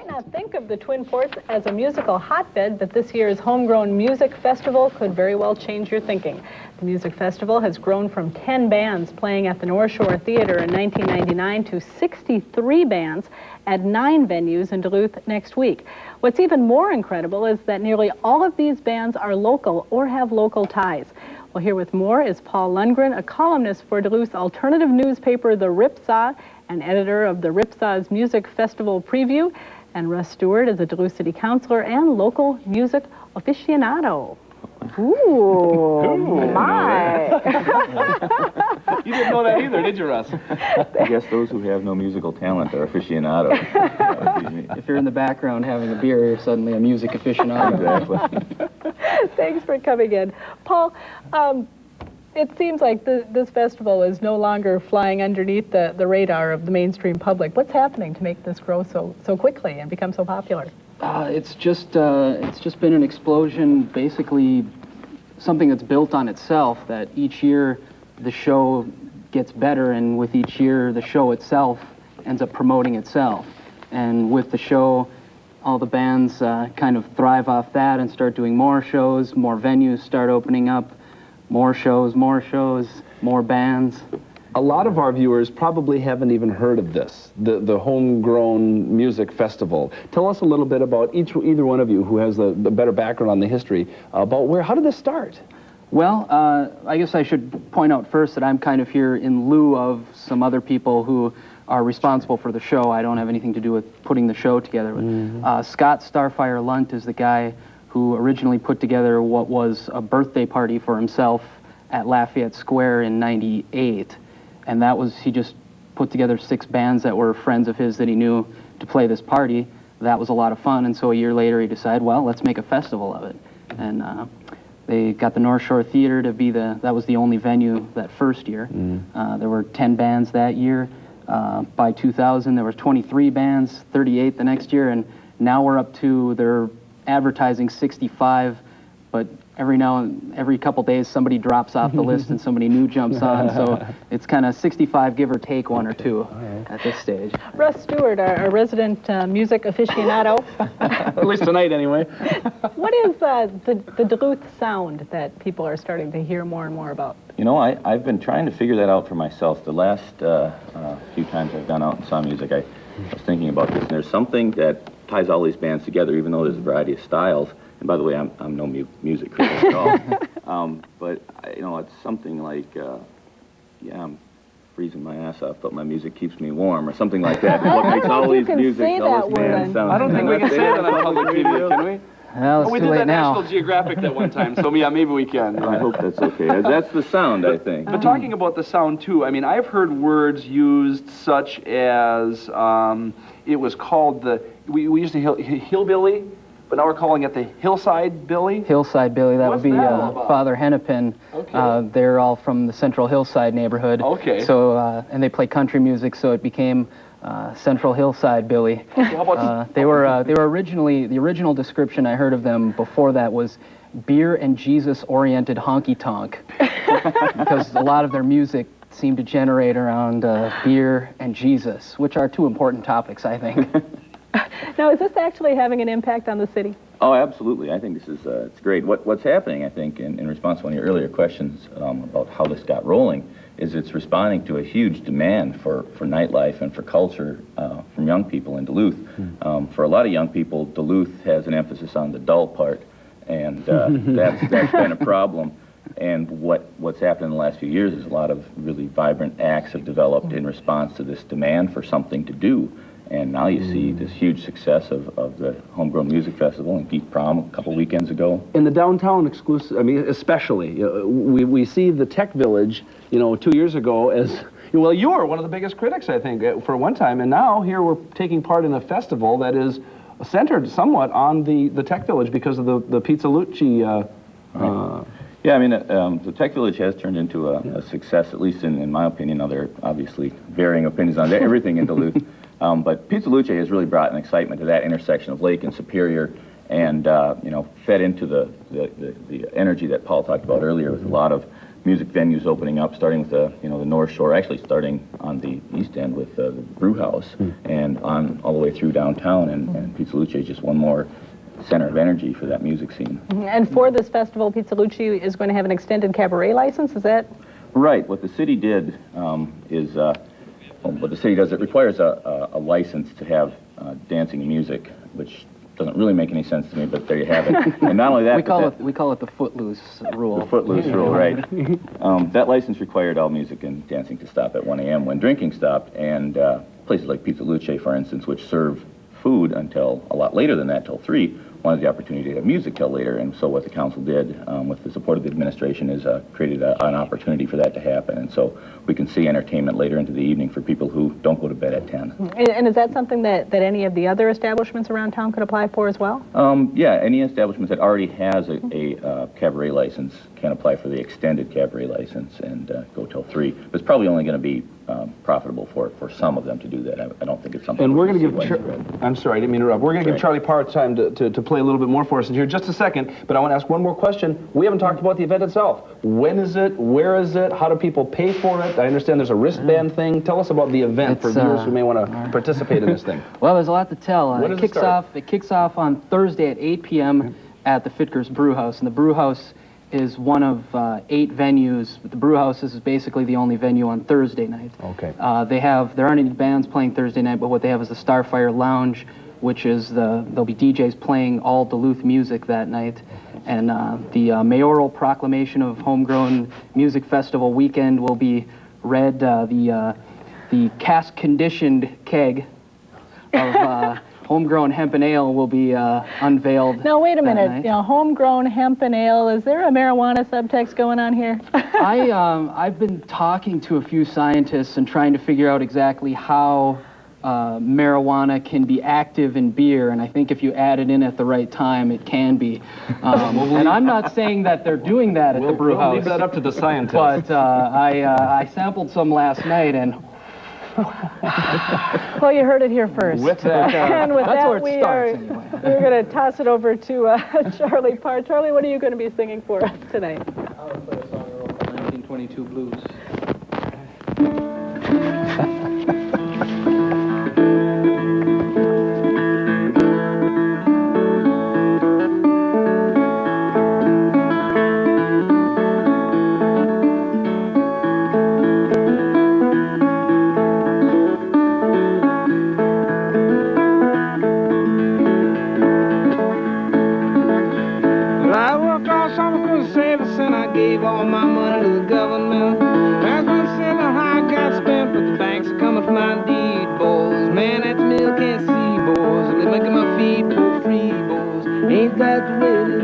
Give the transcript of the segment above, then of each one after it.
might not think of the Twin Forts as a musical hotbed, but this year's Homegrown Music Festival could very well change your thinking. The music festival has grown from 10 bands playing at the North Shore Theater in 1999 to 63 bands at 9 venues in Duluth next week. What's even more incredible is that nearly all of these bands are local or have local ties. Well, here with more is Paul Lundgren, a columnist for Duluth's alternative newspaper, the Ripsaw, and editor of the Ripsaw's Music Festival Preview. And Russ Stewart is a Duluth City Councilor and local music aficionado. Ooh, my. You didn't know that either, did you, Russ? I guess those who have no musical talent are aficionados. If you're in the background having a beer, you're suddenly a music aficionado. Exactly. Thanks for coming in. Paul, it seems like this festival is no longer flying underneath the radar of the mainstream public. What's happening to make this grow so quickly and become so popular? It's just been an explosion, basically something that's built on itself, that each year the show gets better, and with each year the show itself ends up promoting itself. And with the show, all the bands kind of thrive off that and start doing more shows, more venues start opening up, more shows, more bands. A lot of our viewers probably haven't even heard of this, the Homegrown Music Festival. Tell us a little bit about either one of you who has the better background on the history, about how did this start? Well, I guess I should point out first that I'm kind of here in lieu of some other people who are responsible for the show. I don't have anything to do with putting the show together. Scott Starfire Lunt is the guy who originally put together what was a birthday party for himself at Lafayette Square in '98. And that was, he just put together 6 bands that were friends of his that he knew to play this party. That was a lot of fun, and so a year later he decided, well, let's make a festival of it. And they got the North Shore Theater to be that was the only venue that first year. There were 10 bands that year. By 2000 there were 23 bands, 38 the next year, and now we're up to, they're advertising 65, but every couple days somebody drops off the list and somebody new jumps on, so it's kind of 65, give or take one or two at this stage. Russ Stewart, our resident music aficionado. At least tonight, anyway. What is the Duluth sound that people are starting to hear more and more about? You know, I've been trying to figure that out for myself. The last few times I've gone out and saw music, I was thinking about this, and there's something that ties all these bands together, even though there's a variety of styles. And by the way, I'm no music critic at all. But, you know, it's something like, yeah, I'm freezing my ass off, but my music keeps me warm, or something like that. What makes all these music, all this band sound. I don't think we can say that on public TV, can we? Well, we did that National Geographic that one time, so yeah, maybe we can. I hope that's okay. That's the sound, I think. But talking about the sound, too, I mean, I've heard words used such as, it was called we used to hillbilly, but now we're calling it the Hillside Billy? Hillside Billy, that would be Father Hennepin. Okay. They're all from the Central Hillside neighborhood. Okay. So, and they play country music, so it became Central Hillside Billy. Okay, how about they were originally, the original description I heard of them before that was beer and Jesus-oriented honky-tonk, because a lot of their music seemed to generate around beer and Jesus, which are 2 important topics, I think. Now, is this actually having an impact on the city? Oh, absolutely. I think this is it's great. What's happening, I think, in response to one of your earlier questions about how this got rolling, is it's responding to a huge demand for nightlife and for culture from young people in Duluth. For a lot of young people, Duluth has an emphasis on the dull part, and that's been a problem. And what's happened in the last few years is a lot of really vibrant acts have developed in response to this demand for something to do. And now you see this huge success of the Homegrown Music Festival and Geek Prom a couple weekends ago. In the downtown exclusive, I mean, especially, we see the Tech Village, you know, 2 years ago as, well, you were one of the biggest critics, I think, for one time, and now here we're taking part in a festival that is centered somewhat on the Tech Village because of the Pizza Lucci. Yeah, I mean, the Tech Village has turned into a success, at least in my opinion. Now, there are obviously varying opinions on everything in Duluth. But Pizza Luce has really brought an excitement to that intersection of Lake and Superior, and you know, fed into the energy that Paul talked about earlier with a lot of music venues opening up, starting with the North Shore, actually starting on the east end with the Brew House, and on all the way through downtown, and Pizza Luce is just one more center of energy for that music scene. And for this festival, Pizza Luce is going to have an extended cabaret license, is that? Right. What the city did is, what the city does, it requires a license to have dancing and music, which doesn't really make any sense to me, but there you have it. And not only that, we call it the footloose rule. The footloose rule, right? That license required all music and dancing to stop at 1 a.m. when drinking stopped, and places like Pizza Luce, for instance, which serve food until a lot later than that, till 3, wanted the opportunity to have music till later. And so what the council did, with the support of the administration, is created an opportunity for that to happen. And so we can see entertainment later into the evening for people who don't go to bed at 10. And is that something that any of the other establishments around town could apply for as well? Yeah, any establishment that already has a cabaret license can apply for the extended cabaret license and go till 3. But it's probably only going to be profitable for some of them to do that. I don't think it's something. And we're going to give. I'm sorry, I didn't mean to interrupt. We're going to give Charlie Parr time to play a little bit more for us in here just a second. But I want to ask one more question. We haven't talked about the event itself. When is it? Where is it? How do people pay for it? I understand there's a wristband thing. Tell us about the event for viewers who may want to participate in this thing. Well, there's a lot to tell. When does it start? It kicks off on Thursday at 8 p.m. at the Fitkers Brew House, and the Brew House is one of 8 venues. The Brew House is basically the only venue on Thursday night. Okay. There aren't any bands playing Thursday night, but what they have is the Starfire Lounge, which is there'll be DJs playing all Duluth music that night. And the mayoral proclamation of Homegrown Music Festival weekend will be read. The cask-conditioned keg of Homegrown Hemp and Ale will be unveiled. Now, wait a minute. Homegrown hemp and ale, is there a marijuana subtext going on here? I've been talking to a few scientists and trying to figure out exactly how marijuana can be active in beer, and I think if you add it in at the right time, it can be. And I'm not saying that they're doing that at the brew house. We'll leave that up to the scientists. But I sampled some last night, and well, you heard it here first. With that, and with that's that, where it starts, anyway. We're going to toss it over to Charlie Parr. Charlie, what are you going to be singing for us tonight? I'll play a song of 1922 blues. All my money to the government. That's when said how I got spent, but the banks are coming for my deed, boys. Man, that mill can't see, boys. They're making my feet pull free, boys. Ain't that the way it is?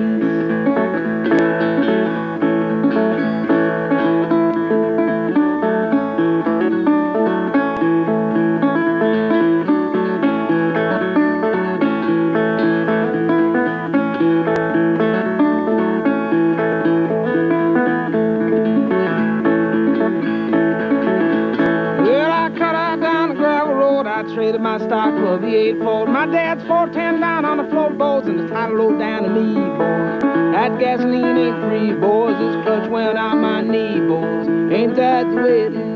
Traded my stock for a V8 Ford. My dad's 410 down on the floorboards and the title low down to me, boys. That gasoline ain't free, boys. This clutch went out my knee, boys. Ain't that the way it is?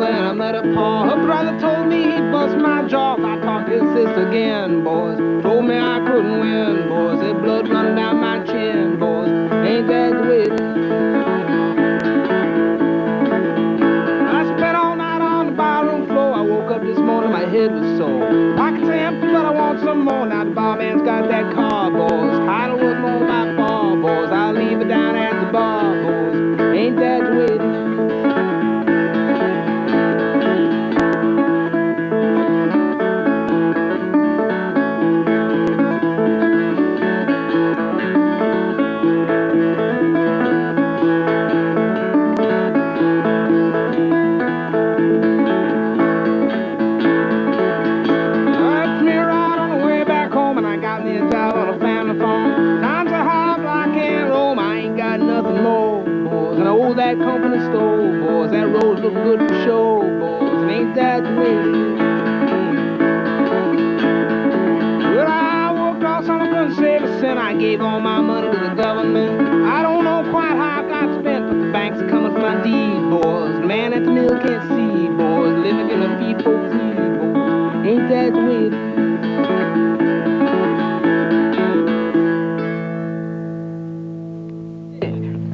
And I met her pa. Her brother told me he'd bust my jaw if I talked his sister again, boys. Told me I couldn't win, boys. That blood running down my chin, boys. Ain't that the way it is? I spent all night on the barroom floor. I woke up this morning, my head was sore. Pockets empty, but I want some more. Now the barman's got that car, boys. I don't want more by far, boys. I'll leave it down at the bar, boys. Ain't that the way it is? and I owe that company store, boys. That road's look good for show, boys, and ain't that the way it is? Well, I worked all summer, couldn't save a cent. I gave all my money to the government. I don't know quite how I got spent, but the bank's coming for my deed, boys. The man at the mill can't see, boys. Living in a feed for free, boys. Ain't that the way it is?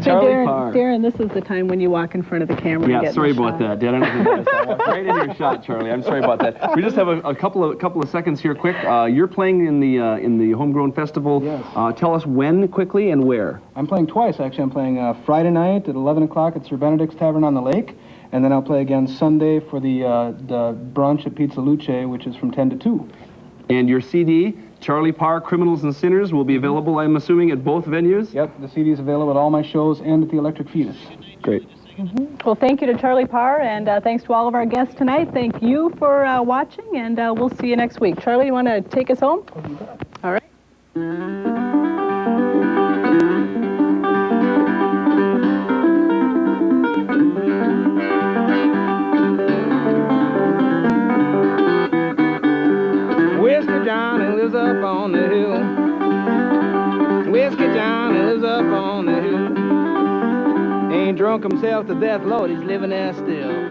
Charlie Parr. Darren, this is the time when you walk in front of the camera. Yeah, and get sorry in the about shot. that, Dad. I don't know if you noticed. I walked right into your shot, Charlie. I'm sorry about that. We just have a couple of seconds here, quick. You're playing in the Homegrown Festival. Yes. Tell us when, quickly, and where. I'm playing twice, actually. I'm playing Friday night at 11 o'clock at Sir Benedict's Tavern on the Lake, and then I'll play again Sunday for the brunch at Pizza Luce, which is from 10 to 2. And your CD, Charlie Parr, Criminals and Sinners, will be available, I'm assuming, at both venues? Yep, the CD is available at all my shows and at the Electric Fetus. Great. Well, thank you to Charlie Parr, and thanks to all of our guests tonight. Thank you for watching, and we'll see you next week. Charlie, you want to take us home? All right. Whiskey Johnny lives up on the hill. Whiskey Johnny lives up on the hill. Ain't drunk himself to death, Lord, he's living there still.